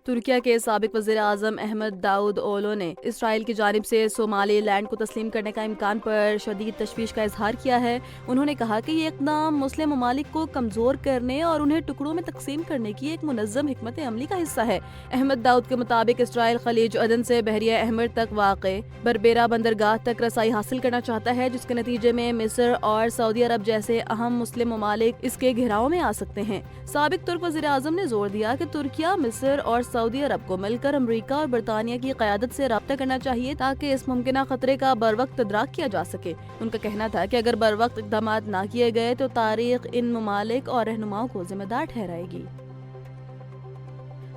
ترکیہ کے سابق وزیر اعظم احمد داؤد اولو نے اسرائیل کی جانب سے صومالی لینڈ کو تسلیم کرنے کا امکان پر شدید تشویش کا اظہار کیا ہے۔ انہوں نے کہا کہ یہ اقدام مسلم ممالک کو کمزور کرنے اور انہیں ٹکڑوں میں تقسیم کرنے کی ایک منظم حکمت عملی کا حصہ ہے۔ احمد داؤد کے مطابق اسرائیل خلیج عدن سے بحیرہ احمر تک واقع بربیرا بندرگاہ تک رسائی حاصل کرنا چاہتا ہے، جس کے نتیجے میں مصر اور سعودی عرب جیسے اہم مسلم ممالک اس کے گھیراؤ میں آ سکتے ہیں۔ سابق ترک وزیر اعظم نے زور دیا کہ ترکیہ، مصر اور سعودی عرب کو مل کر امریکہ اور برطانیہ کی قیادت سے رابطہ کرنا چاہیے تاکہ اس ممکنہ خطرے کا بروقت ادراک کیا جا سکے۔ ان کا کہنا تھا کہ اگر بروقت اقدامات نہ کیے گئے تو تاریخ ان ممالک اور رہنماؤں کو ذمہ دار ٹھہرائے گی۔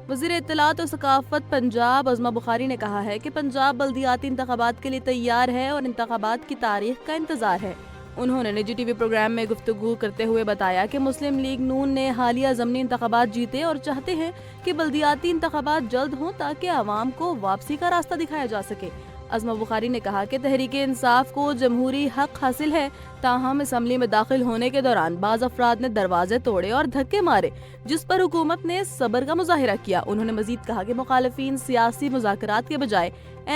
وزیر اطلاعات و ثقافت پنجاب عظمہ بخاری نے کہا ہے کہ پنجاب بلدیاتی انتخابات کے لیے تیار ہے اور انتخابات کی تاریخ کا انتظار ہے۔ انہوں نے نجی ٹی وی پروگرام میں گفتگو کرتے ہوئے بتایا کہ مسلم لیگ نون نے حالیہ ضمنی انتخابات جیتے اور چاہتے ہیں کہ بلدیاتی انتخابات جلد ہوں تاکہ عوام کو واپسی کا راستہ دکھایا جا سکے۔ عظمہ بخاری نے کہا کہ تحریک انصاف کو جمہوری حق حاصل ہے، تاہم اسمبلی میں داخل ہونے کے دوران بعض افراد نے دروازے توڑے اور دھکے مارے، جس پر حکومت نے صبر کا مظاہرہ کیا۔ انہوں نے مزید کہا کہ مخالفین سیاسی مذاکرات کے بجائے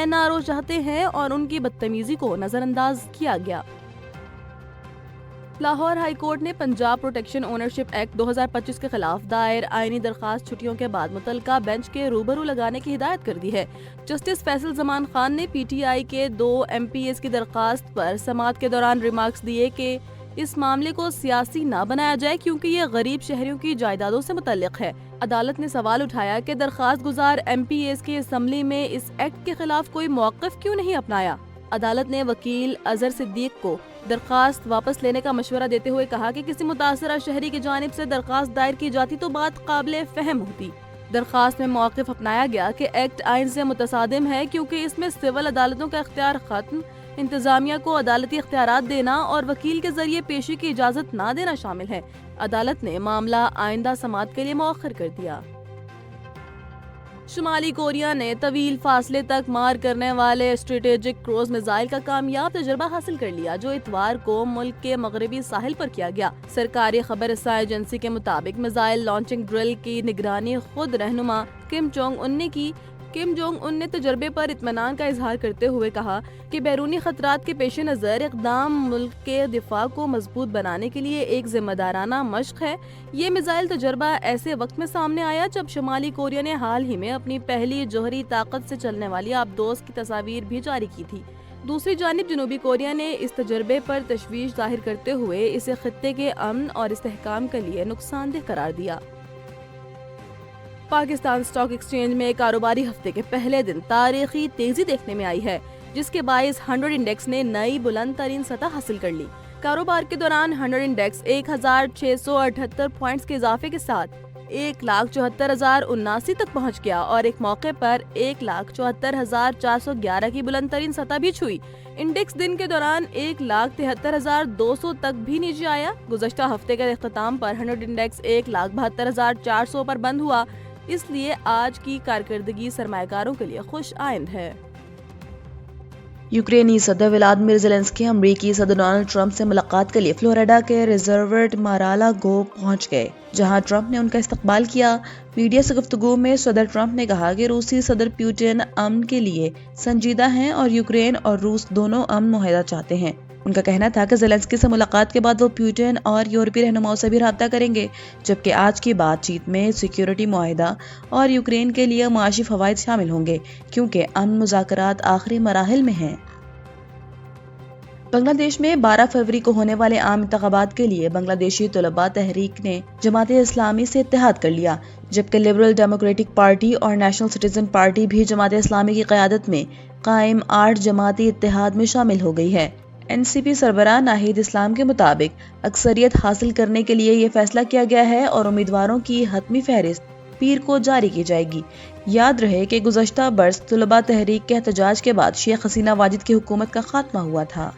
NRO چاہتے ہیں اور ان کی بدتمیزی کو نظر انداز کیا گیا۔ لاہور ہائی کورٹ نے پنجاب پروٹیکشن اونرشپ ایکٹ 2025 کے خلاف دائر آئینی درخواست چھٹیوں کے بعد متعلقہ بینچ کے روبرو لگانے کی ہدایت کر دی ہے۔ جسٹس فیصل زمان خان نے PTI کے 2 MPs کی درخواست پر سماعت کے دوران ریمارکس دیے کہ اس معاملے کو سیاسی نہ بنایا جائے کیونکہ یہ غریب شہریوں کی جائیدادوں سے متعلق ہے۔ عدالت نے سوال اٹھایا کہ درخواست گزار MPs کی اسمبلی میں اس ایکٹ کے خلاف کوئی موقف کیوں نہیں اپنایا۔ عدالت نے وکیل اظہر صدیق کو درخواست واپس لینے کا مشورہ دیتے ہوئے کہا کہ کسی متاثرہ شہری کی جانب سے درخواست دائر کی جاتی تو بات قابل فہم ہوتی۔ درخواست میں موقف اپنایا گیا کہ ایکٹ آئین سے متصادم ہے کیونکہ اس میں سول عدالتوں کا اختیار ختم، انتظامیہ کو عدالتی اختیارات دینا اور وکیل کے ذریعے پیشی کی اجازت نہ دینا شامل ہے۔ عدالت نے معاملہ آئندہ سماعت کے لیے مؤخر کر دیا۔ شمالی کوریا نے طویل فاصلے تک مار کرنے والے اسٹریٹجک کروز میزائل کا کامیاب تجربہ حاصل کر لیا، جو اتوار کو ملک کے مغربی ساحل پر کیا گیا۔ سرکاری خبر رساں ایجنسی کے مطابق میزائل لانچنگ ڈرل کی نگرانی خود رہنما کم جونگ ان نے کی۔ کم جونگ ان نے تجربے پر اطمینان کا اظہار کرتے ہوئے کہا کہ بیرونی خطرات کے پیش نظر اقدام ملک کے دفاع کو مضبوط بنانے کے لیے ایک ذمہ دارانہ مشق ہے۔ یہ میزائل تجربہ ایسے وقت میں سامنے آیا جب شمالی کوریا نے حال ہی میں اپنی پہلی جوہری طاقت سے چلنے والی آبدوز کی تصاویر بھی جاری کی تھی۔ دوسری جانب جنوبی کوریا نے اس تجربے پر تشویش ظاہر کرتے ہوئے اسے خطے کے امن اور استحکام کے لیے نقصان دہ قرار دیا۔ پاکستان اسٹاک ایکسچینج میں کاروباری ہفتے کے پہلے دن تاریخی تیزی دیکھنے میں آئی ہے، جس کے باعث 100 انڈیکس نے نئی بلند ترین سطح حاصل کر لی۔ کاروبار کے دوران 100 انڈیکس 1678 پوائنٹس کے اضافے کے ساتھ 1,74,079 تک پہنچ گیا اور ایک موقع پر 1,74,411 کی بلند ترین سطح بھی چھوئی۔ انڈیکس دن کے دوران 1,73,200 تک بھی نیچے آیا۔ گزشتہ ہفتے کے اختتام پر 100 انڈیکس 1,72,400 پر بند ہوا، اس لیے آج کی کارکردگی سرمایہ کاروں کے لیے خوش آئند ہے۔ یوکرینی صدر ولادیمیر زیلنسکی امریکی صدر ڈونلڈ ٹرمپ سے ملاقات کے لیے فلوریڈا کے ریزورٹ مارالاگو پہنچ گئے، جہاں ٹرمپ نے ان کا استقبال کیا۔ میڈیا سے گفتگو میں صدر ٹرمپ نے کہا کہ روسی صدر پیوٹن امن کے لیے سنجیدہ ہیں اور یوکرین اور روس دونوں امن معاہدہ چاہتے ہیں۔ ان کا کہنا تھا کہ زیلنسکی سے ملاقات کے بعد وہ پیوٹن اور یورپی رہنماؤں سے بھی رابطہ کریں گے، جبکہ آج کی بات چیت میں سیکیورٹی معاہدہ اور یوکرین کے لیے معاشی فوائد شامل ہوں گے، کیونکہ امن مذاکرات آخری مراحل میں ہیں۔ بنگلہ دیش میں 12 فروری کو ہونے والے عام انتخابات کے لیے بنگلہ دیشی طلباء تحریک نے جماعت اسلامی سے اتحاد کر لیا، جبکہ لبرل ڈیموکریٹک پارٹی اور نیشنل سٹیزن پارٹی بھی جماعت اسلامی کی قیادت میں قائم 8 جماعتی اتحاد میں شامل ہو گئی ہے۔ NCP سربراہ ناہید اسلام کے مطابق اکثریت حاصل کرنے کے لیے یہ فیصلہ کیا گیا ہے اور امیدواروں کی حتمی فہرست پیر کو جاری کی جائے گی۔ یاد رہے کہ گزشتہ برس طلباء تحریک کے احتجاج کے بعد شیخ حسینہ واجد کی حکومت کا خاتمہ ہوا تھا۔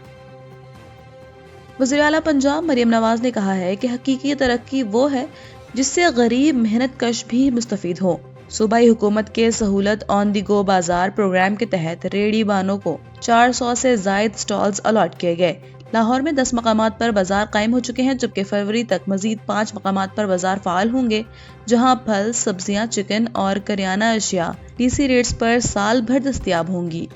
وزیر اعلیٰ پنجاب مریم نواز نے کہا ہے کہ حقیقی ترقی وہ ہے جس سے غریب محنت کش بھی مستفید ہوں۔ صوبائی حکومت کے سہولت آن دی گو بازار پروگرام کے تحت ریڑھی بانوں کو 400 سے زائد سٹالز الاٹ کیے گئے۔ لاہور میں 10 مقامات پر بازار قائم ہو چکے ہیں، جبکہ فروری تک مزید 5 مقامات پر بازار فعال ہوں گے، جہاں پھل، سبزیاں، چکن اور کریانہ اشیاء ڈی سی ریٹس پر سال بھر دستیاب ہوں گی۔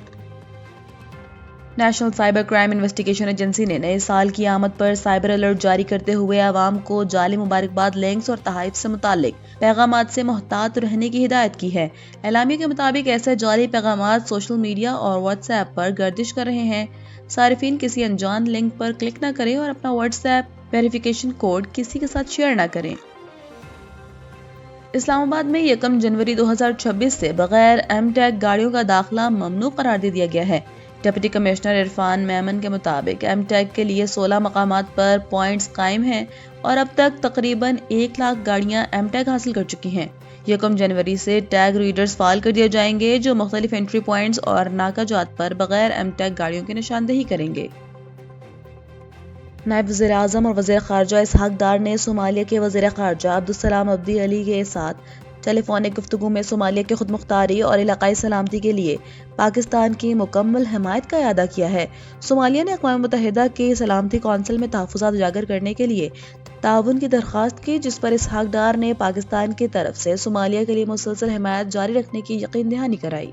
National cyber crime investigation agency نے نئے سال کی آمد پر سائبر الرٹ جاری کرتے ہوئے عوام کو جعلی مبارکباد لنکس اور تحائف سے متعلق پیغامات سے محتاط رہنے کی ہدایت کی ہے۔ اعلامیہ کے مطابق ایسے جعلی پیغامات سوشل میڈیا اور واٹس ایپ پر گردش کر رہے ہیں۔ صارفین کسی انجان لنک پر کلک نہ کریں اور اپنا واٹس ایپ ویریفیکیشن کوڈ کسی کے ساتھ شیئر نہ کریں۔ اسلام آباد میں 1 جنوری 2026 سے بغیر ایم ٹیگ گاڑیوں کا داخلہ ممنوع قرار دے دیا گیا ہے۔ ڈپٹی کمشنر عرفان میمن کے مطابق ایم ٹیگ کے لیے 16 مقامات پر پوائنٹس قائم ہیں اور اب تک تقریباً 1 لاکھ گاڑیاں ایم ٹیگ حاصل کر چکی ہیں۔ 1 جنوری سے ٹیگ ریڈرز فعال کر دیے جائیں گے جو مختلف انٹری پوائنٹس اور ناکہ جات پر بغیر ایم ٹیگ گاڑیوں کی نشاندہی کریں گے۔ نائب وزیر اعظم اور وزیر خارجہ اسحاق ڈار نے صومالیہ کے وزیر خارجہ عبدالسلام عبدی علی کے ساتھ ٹیلی فونک گفتگو میں صومالیہ کی خود مختاری اور علاقائی سلامتی کے لیے پاکستان کی مکمل حمایت کا اعادہ کیا ہے۔ صومالیہ نے اقوام متحدہ کی سلامتی کونسل میں تحفظات اجاگر کرنے کے لیے تعاون کی درخواست کی، جس پر اسحاق ڈار نے پاکستان کی طرف سے صومالیہ کے لیے مسلسل حمایت جاری رکھنے کی یقین دہانی کرائی۔